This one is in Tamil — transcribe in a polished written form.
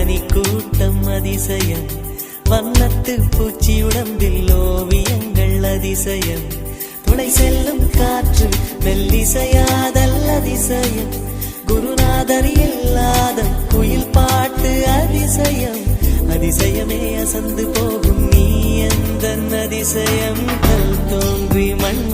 தேனி கூட்டம் அதிசயம், வண்ணத்து பூச்சி உடம்பில் ஓவியங்கள் அதிசயம், துளை செல்லும் காற்று மெல்லிசையாதல் அதிசயம், குருநாதர் இல்லாத குயில் பாட்டு அதிசயம், அதிசயமே அசந்து போகும் நீ எந்த அதிசயம், கல் தோன்றி மண்